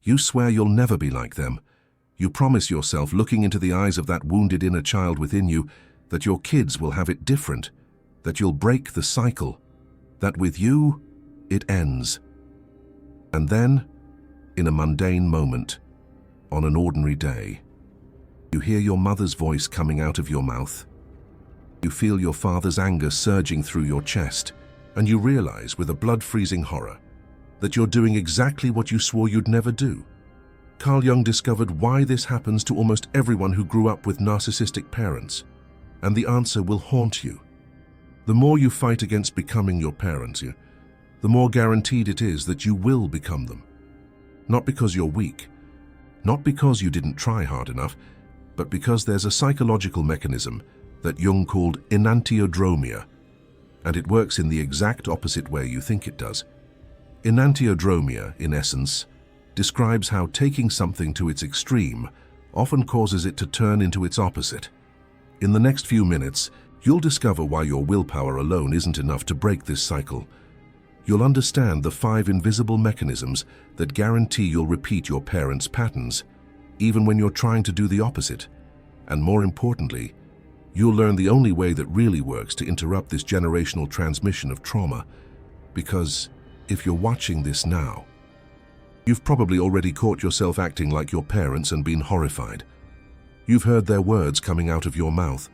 You swear you'll never be like them. You promise yourself, looking into the eyes of that wounded inner child within you, that your kids will have it different, that you'll break the cycle, that with you, it ends. And then, in a mundane moment, on an ordinary day, you hear your mother's voice coming out of your mouth. You feel your father's anger surging through your chest, and you realize with a blood-freezing horror that you're doing exactly what you swore you'd never do. Carl Jung discovered why this happens to almost everyone who grew up with narcissistic parents, and the answer will haunt you. The more you fight against becoming your parents, the more guaranteed it is that you will become them. Not because you're weak, not because you didn't try hard enough, but because there's a psychological mechanism that Jung called enantiodromia, and it works in the exact opposite way you think it does. Enantiodromia, in essence, describes how taking something to its extreme often causes it to turn into its opposite. In the next few minutes, you'll discover why your willpower alone isn't enough to break this cycle. You'll understand the 5 invisible mechanisms that guarantee you'll repeat your parents' patterns, even when you're trying to do the opposite. And more importantly, you'll learn the only way that really works to interrupt this generational transmission of trauma. Because if you're watching this now, you've probably already caught yourself acting like your parents and been horrified. You've heard their words coming out of your mouth.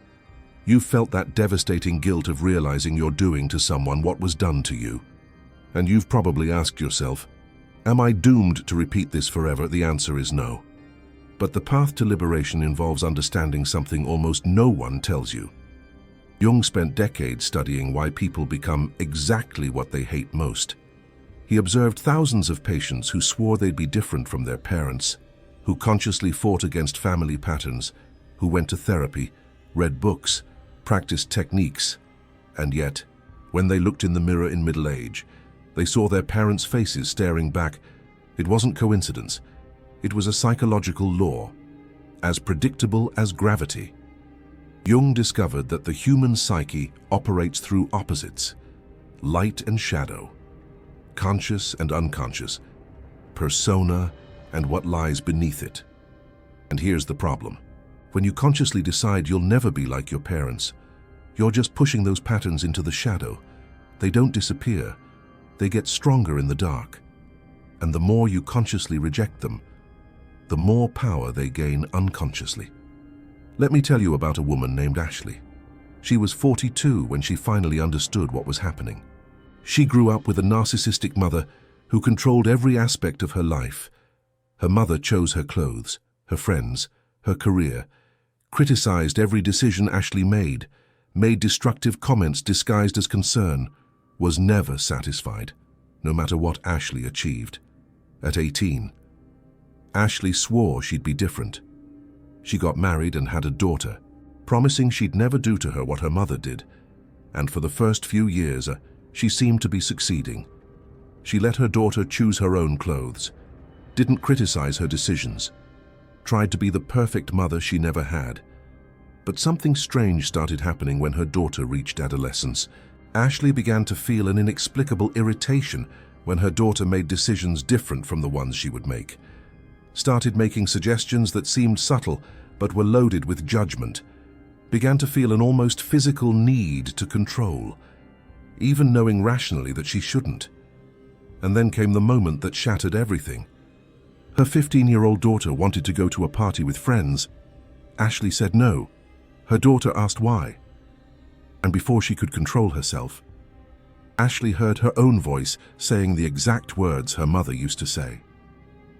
You've felt that devastating guilt of realizing you're doing to someone what was done to you. And you've probably asked yourself, am I doomed to repeat this forever? The answer is no. But the path to liberation involves understanding something almost no one tells you. Jung spent decades studying why people become exactly what they hate most. He observed thousands of patients who swore they'd be different from their parents, who consciously fought against family patterns, who went to therapy, read books, practiced techniques, and yet, when they looked in the mirror in middle age, they saw their parents' faces staring back. It wasn't coincidence. It was a psychological law, as predictable as gravity. Jung discovered that the human psyche operates through opposites, light and shadow, conscious and unconscious, persona and what lies beneath it. And here's the problem. When you consciously decide you'll never be like your parents, you're just pushing those patterns into the shadow. They don't disappear. They get stronger in the dark. And the more you consciously reject them, the more power they gain unconsciously. Let me tell you about a woman named Ashley. She was 42 when she finally understood what was happening. She grew up with a narcissistic mother who controlled every aspect of her life. Her mother chose her clothes, her friends, her career, criticized every decision Ashley made destructive comments disguised as concern, was never satisfied, no matter what Ashley achieved. At 18, Ashley swore she'd be different. She got married and had a daughter, promising she'd never do to her what her mother did. And for the first few years, she seemed to be succeeding. She let her daughter choose her own clothes, didn't criticize her decisions, tried to be the perfect mother she never had. But something strange started happening when her daughter reached adolescence. Ashley began to feel an inexplicable irritation when her daughter made decisions different from the ones she would make. Started making suggestions that seemed subtle but were loaded with judgment. Began to feel an almost physical need to control, even knowing rationally that she shouldn't. And then came the moment that shattered everything. Her 15-year-old daughter wanted to go to a party with friends. Ashley said no. Her daughter asked why. And before she could control herself, Ashley heard her own voice saying the exact words her mother used to say.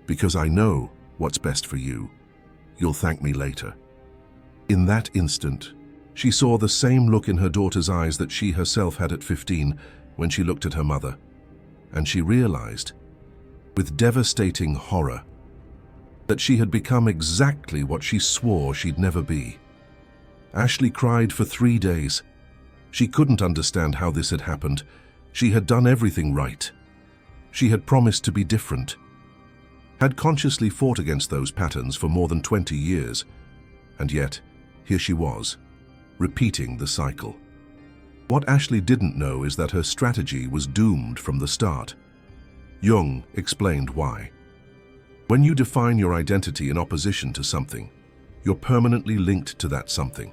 "Because I know what's best for you. You'll thank me later." In that instant, she saw the same look in her daughter's eyes that she herself had at 15 when she looked at her mother. And she realized, with devastating horror, that she had become exactly what she swore she'd never be. Ashley cried for 3 days. She couldn't understand how this had happened. She had done everything right. She had promised to be different, had consciously fought against those patterns for more than 20 years. And yet, here she was, repeating the cycle. What Ashley didn't know is that her strategy was doomed from the start. Jung explained why. When you define your identity in opposition to something, you're permanently linked to that something.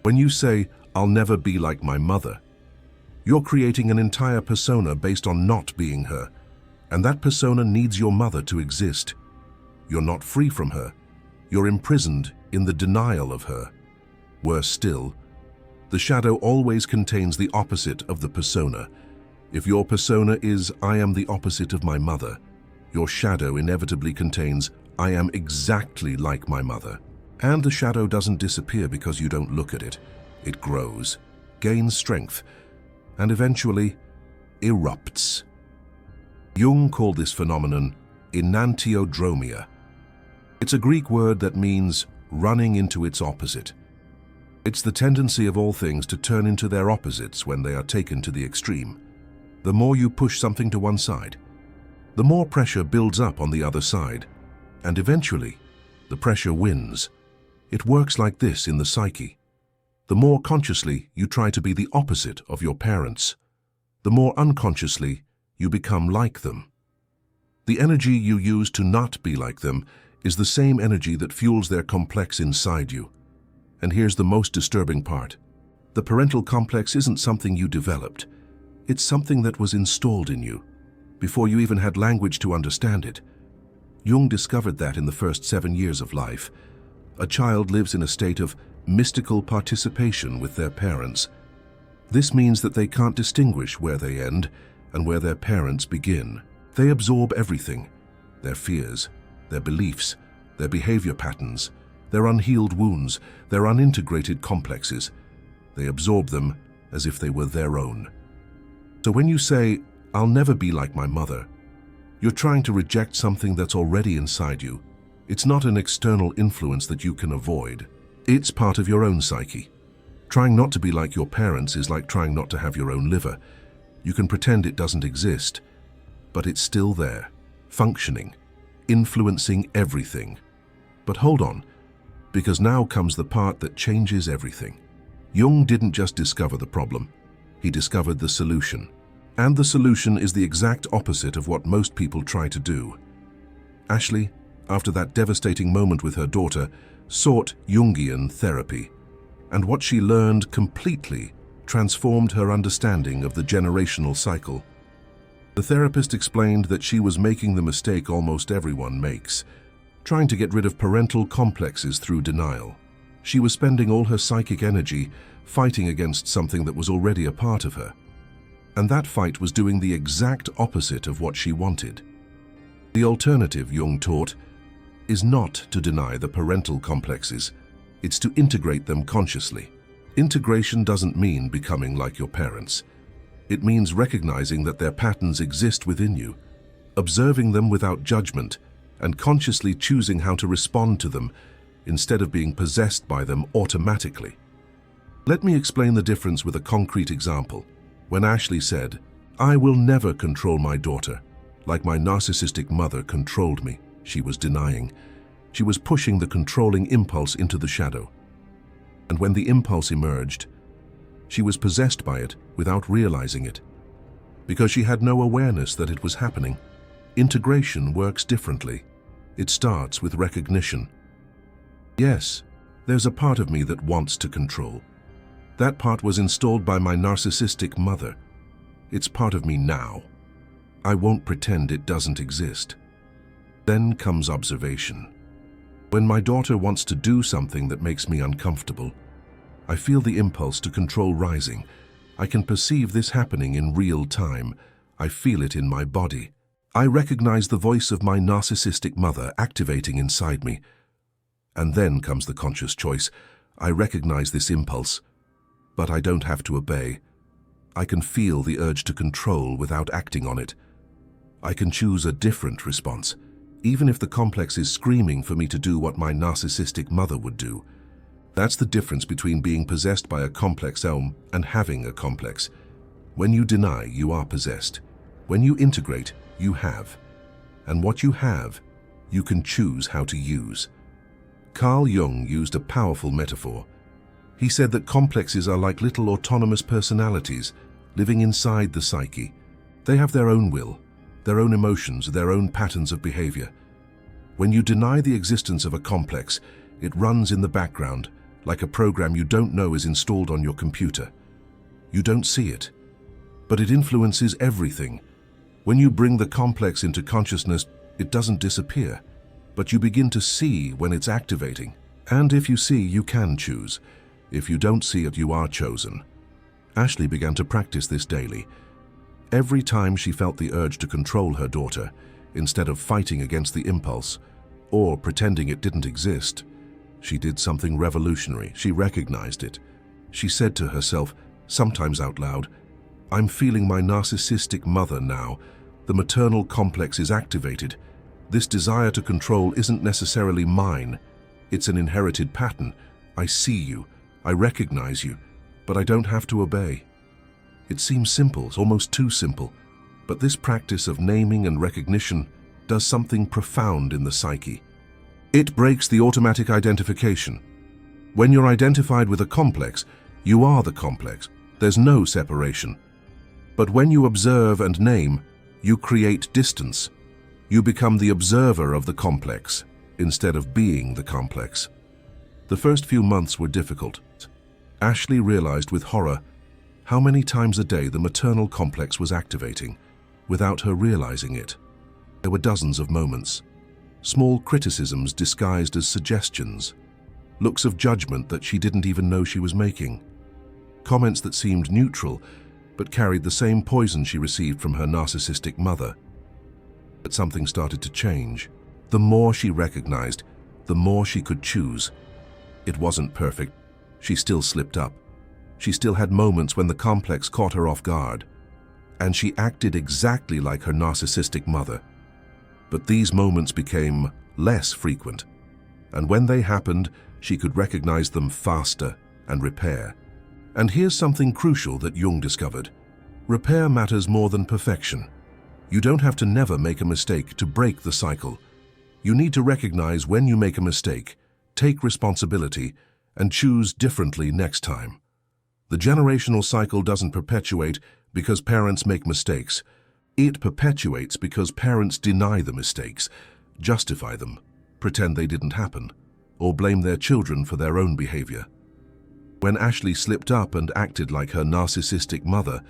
When you say, "I'll never be like my mother," you're creating an entire persona based on not being her, and that persona needs your mother to exist. You're not free from her. You're imprisoned in the denial of her. Worse still, the shadow always contains the opposite of the persona. If your persona is, "I am the opposite of my mother," your shadow inevitably contains, "I am exactly like my mother." And the shadow doesn't disappear because you don't look at it. It grows, gains strength, and eventually erupts. Jung called this phenomenon enantiodromia. It's a Greek word that means running into its opposite. It's the tendency of all things to turn into their opposites when they are taken to the extreme. The more you push something to one side, the more pressure builds up on the other side, and eventually, the pressure wins. It works like this in the psyche. The more consciously you try to be the opposite of your parents, the more unconsciously you become like them. The energy you use to not be like them is the same energy that fuels their complex inside you. And here's the most disturbing part. The parental complex isn't something you developed. It's something that was installed in you, before you even had language to understand it. Jung discovered that in the first 7 years of life. A child lives in a state of mystical participation with their parents. This means that they can't distinguish where they end and where their parents begin. They absorb everything: their fears, their beliefs, their behavior patterns, their unhealed wounds, their unintegrated complexes. They absorb them as if they were their own. So when you say, "I'll never be like my mother," you're trying to reject something that's already inside you. It's not an external influence that you can avoid. It's part of your own psyche. Trying not to be like your parents is like trying not to have your own liver. You can pretend it doesn't exist, but it's still there, functioning, influencing everything. But hold on, because now comes the part that changes everything. Jung didn't just discover the problem, he discovered the solution. And the solution is the exact opposite of what most people try to do. Ashley, after that devastating moment with her daughter, sought Jungian therapy, and what she learned completely transformed her understanding of the generational cycle. The therapist explained that she was making the mistake almost everyone makes, trying to get rid of parental complexes through denial. She was spending all her psychic energy fighting against something that was already a part of her. And that fight was doing the exact opposite of what she wanted. The alternative, Jung taught, is not to deny the parental complexes. It's to integrate them consciously. Integration doesn't mean becoming like your parents. It means recognizing that their patterns exist within you, observing them without judgment, and consciously choosing how to respond to them instead of being possessed by them automatically. Let me explain the difference with a concrete example. When Ashley said, "I will never control my daughter, like my narcissistic mother controlled me," she was denying. She was pushing the controlling impulse into the shadow. And when the impulse emerged, she was possessed by it without realizing it, because she had no awareness that it was happening. Integration works differently. It starts with recognition. Yes, there's a part of me that wants to control. That part was installed by my narcissistic mother. It's part of me now. I won't pretend it doesn't exist. Then comes observation. When my daughter wants to do something that makes me uncomfortable, I feel the impulse to control rising. I can perceive this happening in real time. I feel it in my body. I recognize the voice of my narcissistic mother activating inside me. And then comes the conscious choice. I recognize this impulse, but I don't have to obey. I can feel the urge to control without acting on it. I can choose a different response, even if the complex is screaming for me to do what my narcissistic mother would do. That's the difference between being possessed by a complex and having a complex. When you deny, you are possessed. When you integrate, you have. And what you have, you can choose how to use. Carl Jung used a powerful metaphor. He said that complexes are like little autonomous personalities living inside the psyche. They have their own will, their own emotions, their own patterns of behavior. When you deny the existence of a complex, it runs in the background, like a program you don't know is installed on your computer. You don't see it, but it influences everything. When you bring the complex into consciousness, it doesn't disappear, but you begin to see when it's activating. And if you see, you can choose. If you don't see it, you are chosen. Ashley began to practice this daily. Every time she felt the urge to control her daughter, instead of fighting against the impulse or pretending it didn't exist, she did something revolutionary. She recognized it. She said to herself, sometimes out loud, "I'm feeling my narcissistic mother now. The maternal complex is activated. This desire to control isn't necessarily mine. It's an inherited pattern. I see you, I recognize you, but I don't have to obey." It seems simple, almost too simple, but this practice of naming and recognition does something profound in the psyche. It breaks the automatic identification. When you're identified with a complex, you are the complex. There's no separation. But when you observe and name, you create distance. You become the observer of the complex, instead of being the complex. The first few months were difficult. Ashley realized with horror how many times a day the maternal complex was activating, without her realizing it. There were dozens of moments. Small criticisms disguised as suggestions. Looks of judgment that she didn't even know she was making. Comments that seemed neutral, but carried the same poison she received from her narcissistic mother. But something started to change. The more she recognized, the more she could choose. It wasn't perfect. She still slipped up. She still had moments when the complex caught her off guard. And she acted exactly like her narcissistic mother. But these moments became less frequent. And when they happened, she could recognize them faster and repair. And here's something crucial that Jung discovered. Repair matters more than perfection. You don't have to never make a mistake to break the cycle. You need to recognize when you make a mistake, take responsibility, and choose differently next time. The generational cycle doesn't perpetuate because parents make mistakes. It perpetuates because parents deny the mistakes, justify them, pretend they didn't happen, or blame their children for their own behavior. When Ashley slipped up and acted like her narcissistic mother,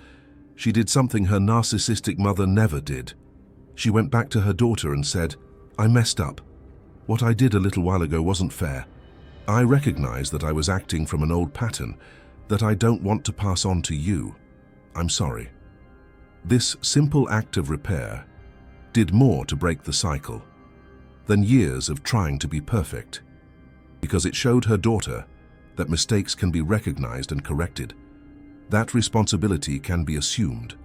she did something her narcissistic mother never did. She went back to her daughter and said, "I messed up. What I did a little while ago wasn't fair. I recognize that I was acting from an old pattern that I don't want to pass on to you. I'm sorry." This simple act of repair did more to break the cycle than years of trying to be perfect, because it showed her daughter that mistakes can be recognized and corrected, that responsibility can be assumed,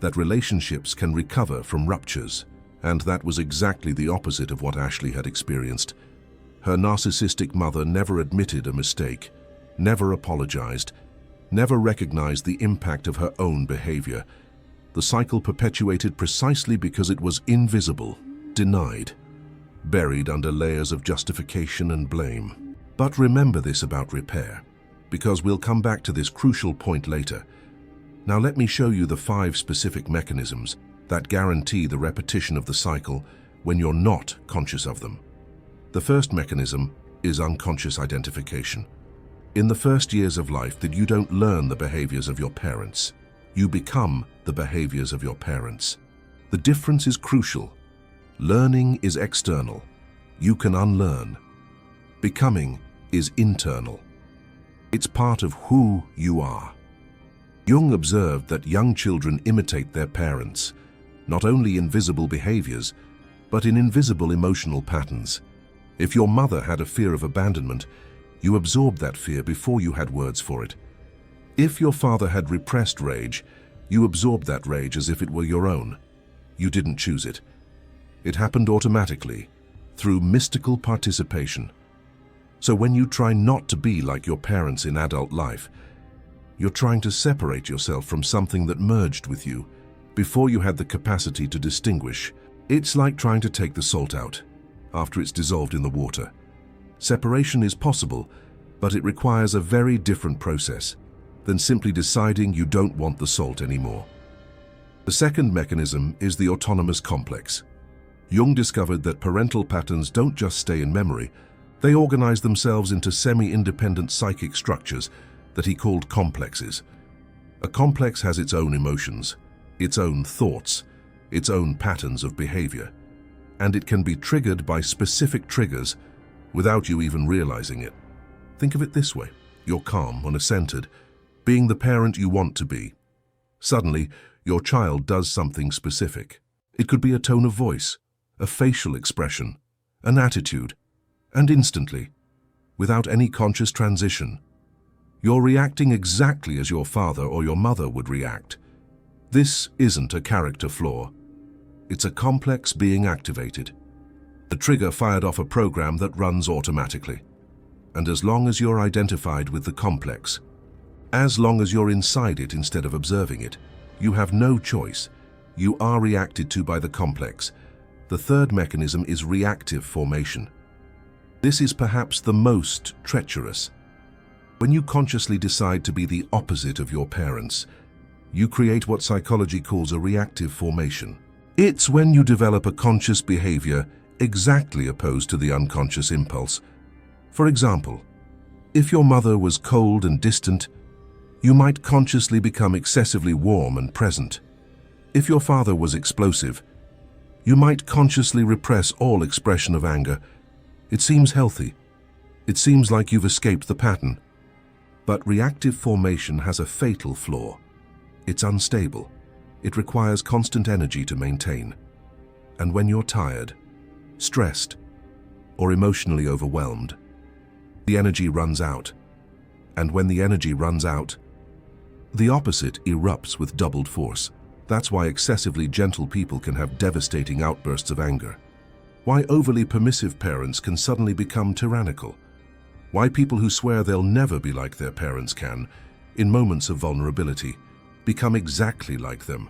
that relationships can recover from ruptures, and that was exactly the opposite of what Ashley had experienced. Her narcissistic mother never admitted a mistake, never apologized, never recognized the impact of her own behavior. The cycle perpetuated precisely because it was invisible, denied, buried under layers of justification and blame. But remember this about repair, because we'll come back to this crucial point later. Now let me show you the 5 specific mechanisms that guarantee the repetition of the cycle when you're not conscious of them. The first mechanism is unconscious identification. In the first years of life that you don't learn the behaviors of your parents, you become the behaviors of your parents. The difference is crucial. Learning is external. You can unlearn. Becoming is internal. It's part of who you are. Jung observed that young children imitate their parents, not only in visible behaviors, but in invisible emotional patterns. If your mother had a fear of abandonment, you absorbed that fear before you had words for it. If your father had repressed rage, you absorbed that rage as if it were your own. You didn't choose it. It happened automatically, through mystical participation. So when you try not to be like your parents in adult life, you're trying to separate yourself from something that merged with you before you had the capacity to distinguish. It's like trying to take the salt out after it's dissolved in the water. Separation is possible, but it requires a very different process than simply deciding you don't want the salt anymore. The second mechanism is the autonomous complex. Jung discovered that parental patterns don't just stay in memory, they organize themselves into semi-independent psychic structures that he called complexes. A complex has its own emotions, its own thoughts, its own patterns of behavior, and it can be triggered by specific triggers without you even realizing it. Think of it this way: you're calm or resented, being the parent you want to be. Suddenly, your child does something specific. It could be a tone of voice, a facial expression, an attitude, and instantly, without any conscious transition, you're reacting exactly as your father or your mother would react. This isn't a character flaw. It's a complex being activated. The trigger fired off a program that runs automatically. And as long as you're identified with the complex, as long as you're inside it instead of observing it, you have no choice. You are reacted to by the complex. The third mechanism is reactive formation. This is perhaps the most treacherous. When you consciously decide to be the opposite of your parents, you create what psychology calls a reactive formation. It's when you develop a conscious behavior exactly opposed to the unconscious impulse. For example, if your mother was cold and distant, you might consciously become excessively warm and present. If your father was explosive, you might consciously repress all expression of anger. It seems healthy. It seems like you've escaped the pattern. But reactive formation has a fatal flaw. It's unstable. It requires constant energy to maintain. And when you're tired, stressed, or emotionally overwhelmed, the energy runs out. And when the energy runs out, the opposite erupts with doubled force. That's why excessively gentle people can have devastating outbursts of anger. Why overly permissive parents can suddenly become tyrannical. Why people who swear they'll never be like their parents can, in moments of vulnerability, become exactly like them.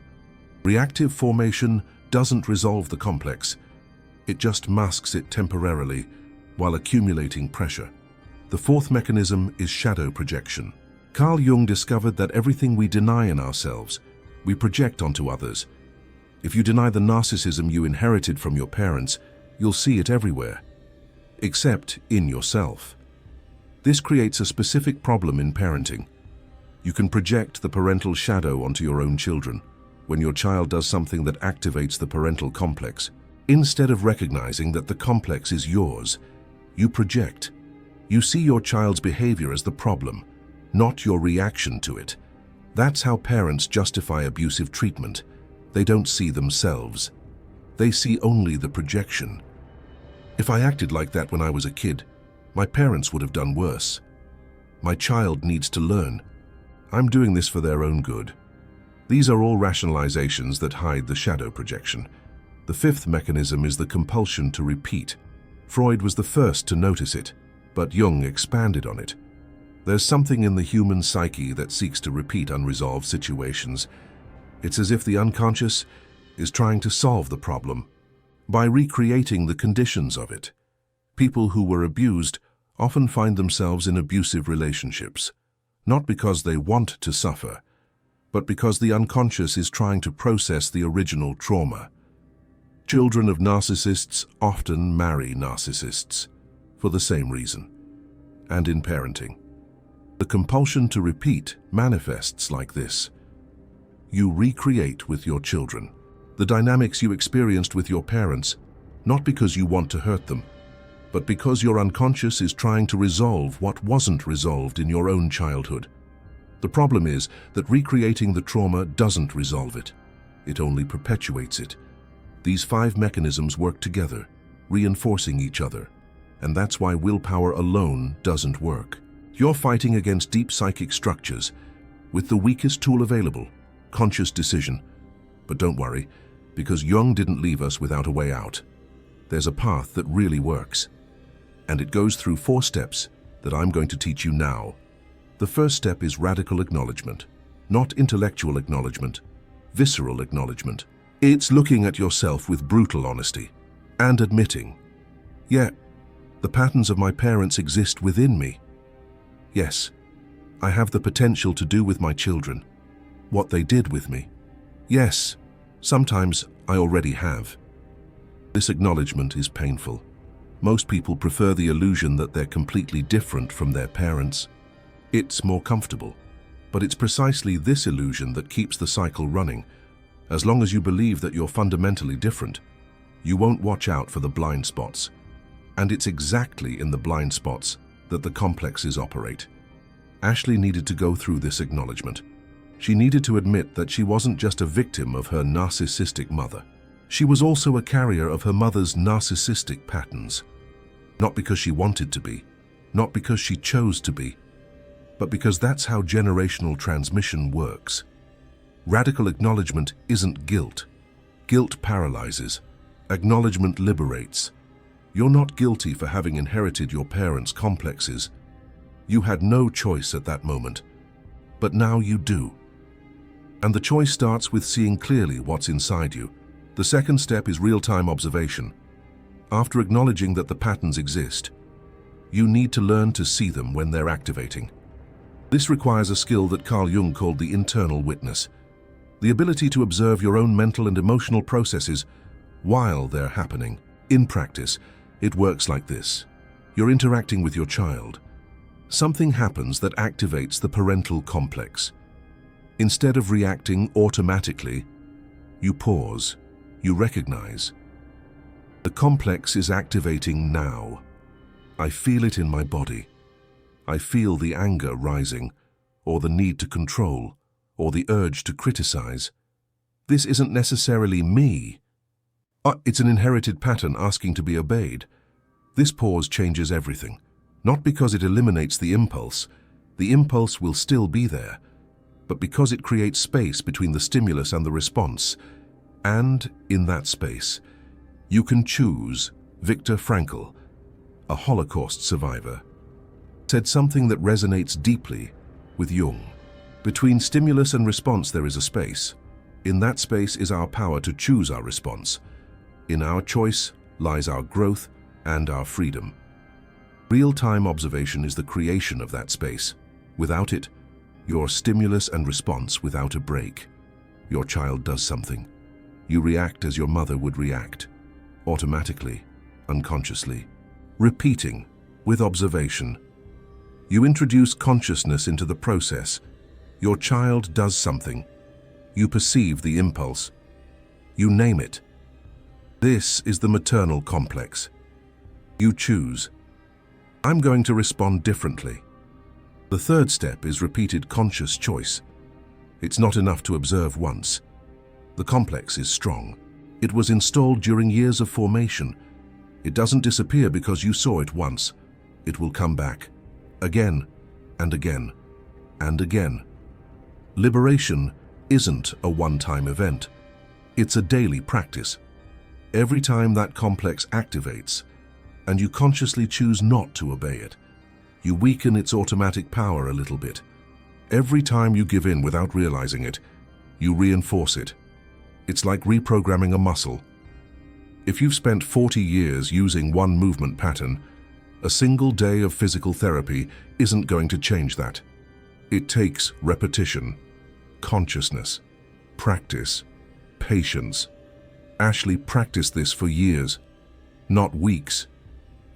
Reactive formation doesn't resolve the complex. It just masks it temporarily while accumulating pressure. The fourth mechanism is shadow projection. Carl Jung discovered that everything we deny in ourselves, we project onto others. If you deny the narcissism you inherited from your parents, you'll see it everywhere, except in yourself. This creates a specific problem in parenting. You can project the parental shadow onto your own children. When your child does something that activates the parental complex, instead of recognizing that the complex is yours, you project. You see your child's behavior as the problem, not your reaction to it. That's how parents justify abusive treatment. They don't see themselves. They see only the projection. If I acted like that when I was a kid, my parents would have done worse. My child needs to learn. I'm doing this for their own good. These are all rationalizations that hide the shadow projection. The fifth mechanism is the compulsion to repeat. Freud was the first to notice it, but Jung expanded on it. There's something in the human psyche that seeks to repeat unresolved situations. It's as if the unconscious is trying to solve the problem by recreating the conditions of it. People who were abused often find themselves in abusive relationships, not because they want to suffer, but because the unconscious is trying to process the original trauma. Children of narcissists often marry narcissists for the same reason. And in parenting, the compulsion to repeat manifests like this. You recreate with your children the dynamics you experienced with your parents, not because you want to hurt them, but because your unconscious is trying to resolve what wasn't resolved in your own childhood. The problem is that recreating the trauma doesn't resolve it. It only perpetuates it. These 5 mechanisms work together, reinforcing each other. And that's why willpower alone doesn't work. You're fighting against deep psychic structures with the weakest tool available, conscious decision. But don't worry, because Jung didn't leave us without a way out. There's a path that really works. And it goes through 4 steps that I'm going to teach you now. The first step is radical acknowledgement, not intellectual acknowledgement, visceral acknowledgement. It's looking at yourself with brutal honesty and admitting, yeah, the patterns of my parents exist within me. Yes, I have the potential to do with my children what they did with me. Yes, sometimes I already have. This acknowledgement is painful. Most people prefer the illusion that they're completely different from their parents. It's more comfortable. But it's precisely this illusion that keeps the cycle running. As long as you believe that you're fundamentally different, you won't watch out for the blind spots. And it's exactly in the blind spots that the complexes operate. Ashley needed to go through this acknowledgement. She needed to admit that she wasn't just a victim of her narcissistic mother. She was also a carrier of her mother's narcissistic patterns. Not because she wanted to be, not because she chose to be, but because that's how generational transmission works. Radical acknowledgement isn't guilt. Guilt paralyzes. Acknowledgement liberates. You're not guilty for having inherited your parents' complexes. You had no choice at that moment, but now you do. And the choice starts with seeing clearly what's inside you. The second step is real-time observation. After acknowledging that the patterns exist, you need to learn to see them when they're activating. This requires a skill that Jung called the internal witness, the ability to observe your own mental and emotional processes while they're happening. In practice, it works like this. You're interacting with your child. Something happens that activates the parental complex. Instead of reacting automatically, you pause, you recognize. The complex is activating now. I feel it in my body. I feel the anger rising, or the need to control, or the urge to criticize. This isn't necessarily me. It's an inherited pattern asking to be obeyed. This pause changes everything. Not because it eliminates the impulse will still be there, but because it creates space between the stimulus and the response. And in that space, you can choose. Viktor Frankl, a Holocaust survivor, said something that resonates deeply with Jung. Between stimulus and response there is a space. In that space is our power to choose our response. In our choice lies our growth and our freedom. Real-time observation is the creation of that space. Without it, your stimulus and response without a break. Your child does something. You react as your mother would react, automatically, unconsciously. Repeating, with observation. You introduce consciousness into the process. Your child does something. You perceive the impulse. You name it. This is the maternal complex. You choose. I'm going to respond differently. The third step is repeated conscious choice. It's not enough to observe once. The complex is strong. It was installed during years of formation. It doesn't disappear because you saw it once. It will come back, again and again and again. Liberation isn't a one-time event. It's a daily practice. Every time that complex activates, and you consciously choose not to obey it, you weaken its automatic power a little bit. Every time you give in without realizing it, you reinforce it. It's like reprogramming a muscle. If you've spent 40 years using one movement pattern, a single day of physical therapy isn't going to change that. It takes repetition, consciousness, practice, patience. Ashley practiced this for years, not weeks,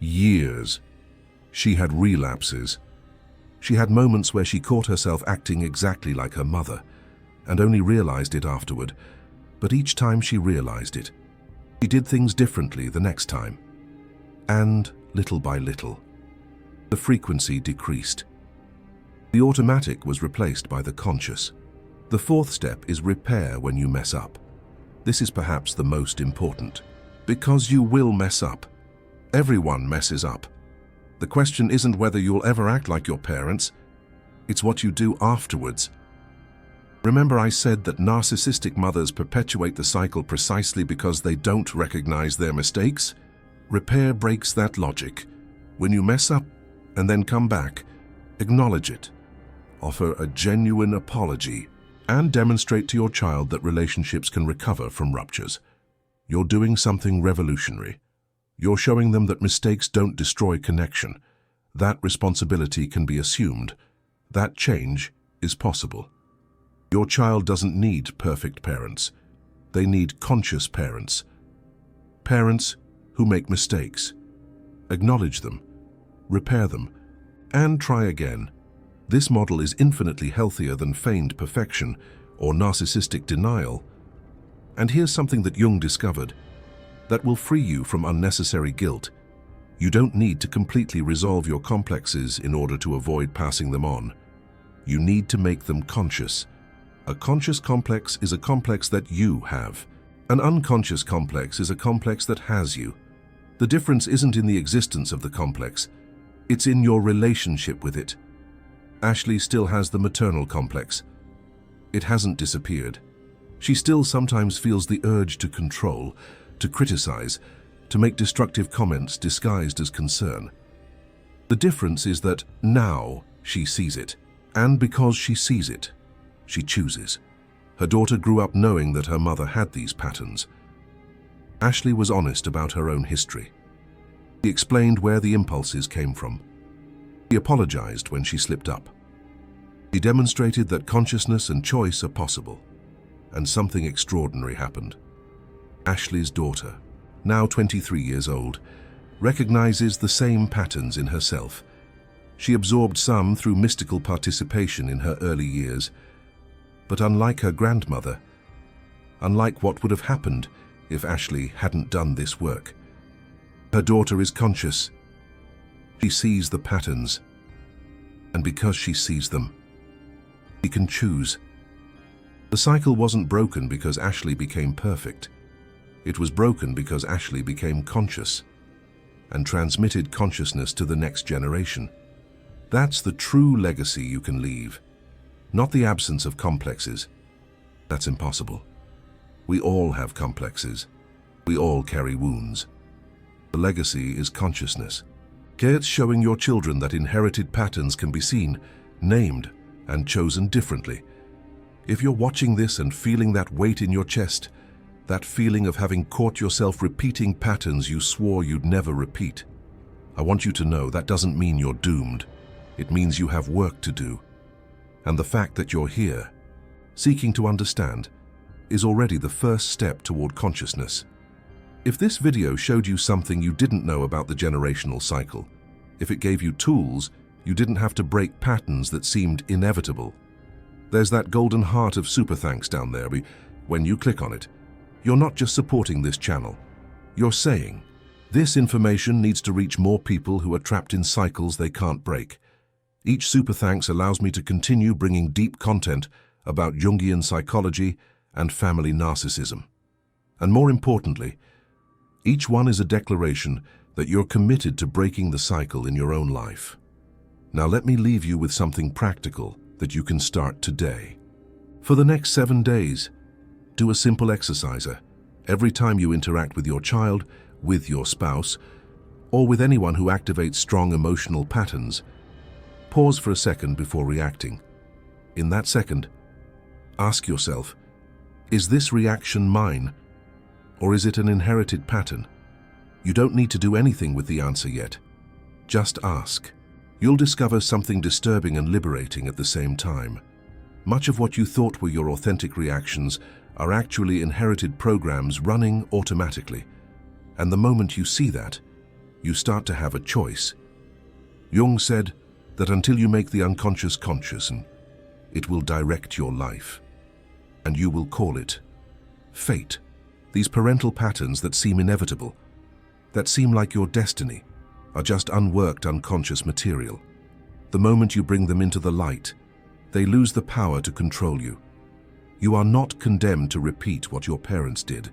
years. She had relapses. She had moments where she caught herself acting exactly like her mother and only realized it afterward. But each time she realized it, she did things differently the next time. And little by little, the frequency decreased. The automatic was replaced by the conscious. The fourth step is repair when you mess up. This is perhaps the most important, because you will mess up. Everyone messes up. The question isn't whether you'll ever act like your parents, it's what you do afterwards. Remember I said that narcissistic mothers perpetuate the cycle precisely because they don't recognize their mistakes? Repair breaks that logic. When you mess up and then come back, acknowledge it. Offer a genuine apology and demonstrate to your child that relationships can recover from ruptures. You're doing something revolutionary. You're showing them that mistakes don't destroy connection. That responsibility can be assumed. That change is possible. Your child doesn't need perfect parents. They need conscious parents. Parents who make mistakes. Acknowledge them, repair them, and try again. This model is infinitely healthier than feigned perfection or narcissistic denial. And here's something that Jung discovered that will free you from unnecessary guilt. You don't need to completely resolve your complexes in order to avoid passing them on. You need to make them conscious. A conscious complex is a complex that you have. An unconscious complex is a complex that has you. The difference isn't in the existence of the complex, it's in your relationship with it. Ashley still has the maternal complex. It hasn't disappeared. She still sometimes feels the urge to control, to criticize, to make destructive comments disguised as concern. The difference is that now she sees it, and because she sees it, she chooses. Her daughter grew up knowing that her mother had these patterns. Ashley was honest about her own history. She explained where the impulses came from. She apologized when she slipped up. She demonstrated that consciousness and choice are possible. And something extraordinary happened. Ashley's daughter, now 23 years old, recognizes the same patterns in herself. She absorbed some through mystical participation in her early years. But unlike her grandmother, unlike what would have happened if Ashley hadn't done this work, her daughter is conscious. She sees the patterns, and because she sees them, she can choose. The cycle wasn't broken because Ashley became perfect. It was broken because Ashley became conscious and transmitted consciousness to the next generation. That's the true legacy you can leave, not the absence of complexes. That's impossible. We all have complexes. We all carry wounds. The legacy is consciousness. It's showing your children that inherited patterns can be seen, named, and chosen differently. If you're watching this and feeling that weight in your chest, that feeling of having caught yourself repeating patterns you swore you'd never repeat, I want you to know that doesn't mean you're doomed. It means you have work to do. And the fact that you're here, seeking to understand, is already the first step toward consciousness. If this video showed you something you didn't know about the generational cycle, if it gave you tools you didn't have to break patterns that seemed inevitable, there's that golden heart of super thanks down there. When you click on it, you're not just supporting this channel. You're saying, this information needs to reach more people who are trapped in cycles they can't break. Each super thanks allows me to continue bringing deep content about Jungian psychology and family narcissism. And more importantly, each one is a declaration that you're committed to breaking the cycle in your own life. Now let me leave you with something practical that you can start today. For the next 7 days, do a simple exercise. Every time you interact with your child, with your spouse, or with anyone who activates strong emotional patterns, pause for a second before reacting. In that second, ask yourself, is this reaction mine, or is it an inherited pattern? You don't need to do anything with the answer yet. Just ask. You'll discover something disturbing and liberating at the same time. Much of what you thought were your authentic reactions are actually inherited programs running automatically. And the moment you see that, you start to have a choice. Jung said that until you make the unconscious conscious, it will direct your life. And you will call it fate. These parental patterns that seem inevitable, that seem like your destiny, are just unworked unconscious material. The moment you bring them into the light, they lose the power to control you. You are not condemned to repeat what your parents did.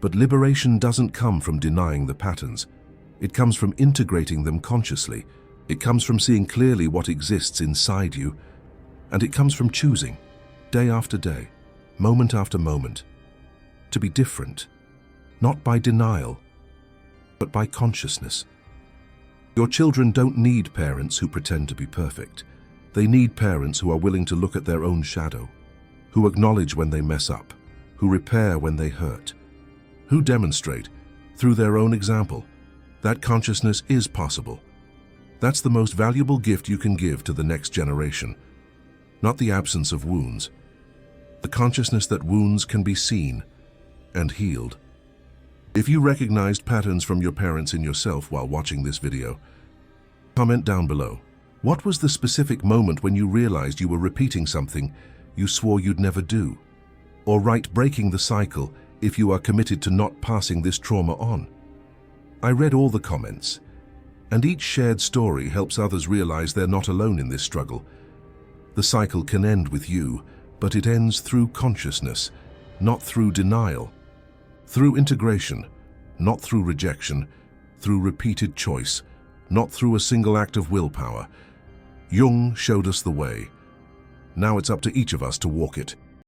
But liberation doesn't come from denying the patterns. It comes from integrating them consciously. It comes from seeing clearly what exists inside you. And it comes from choosing, day after day, moment after moment, to be different, not by denial, but by consciousness. Your children don't need parents who pretend to be perfect. They need parents who are willing to look at their own shadow, who acknowledge when they mess up, who repair when they hurt, who demonstrate, through their own example, that consciousness is possible. That's the most valuable gift you can give to the next generation. Not the absence of wounds, the consciousness that wounds can be seen and healed. If you recognized patterns from your parents in yourself while watching this video, comment down below. What was the specific moment when you realized you were repeating something you swore you'd never do? Or write breaking the cycle if you are committed to not passing this trauma on. I read all the comments, and each shared story helps others realize they're not alone in this struggle. The cycle can end with you, but it ends through consciousness, not through denial. Through integration, not through rejection, through repeated choice, not through a single act of willpower. Jung showed us the way. Now it's up to each of us to walk it.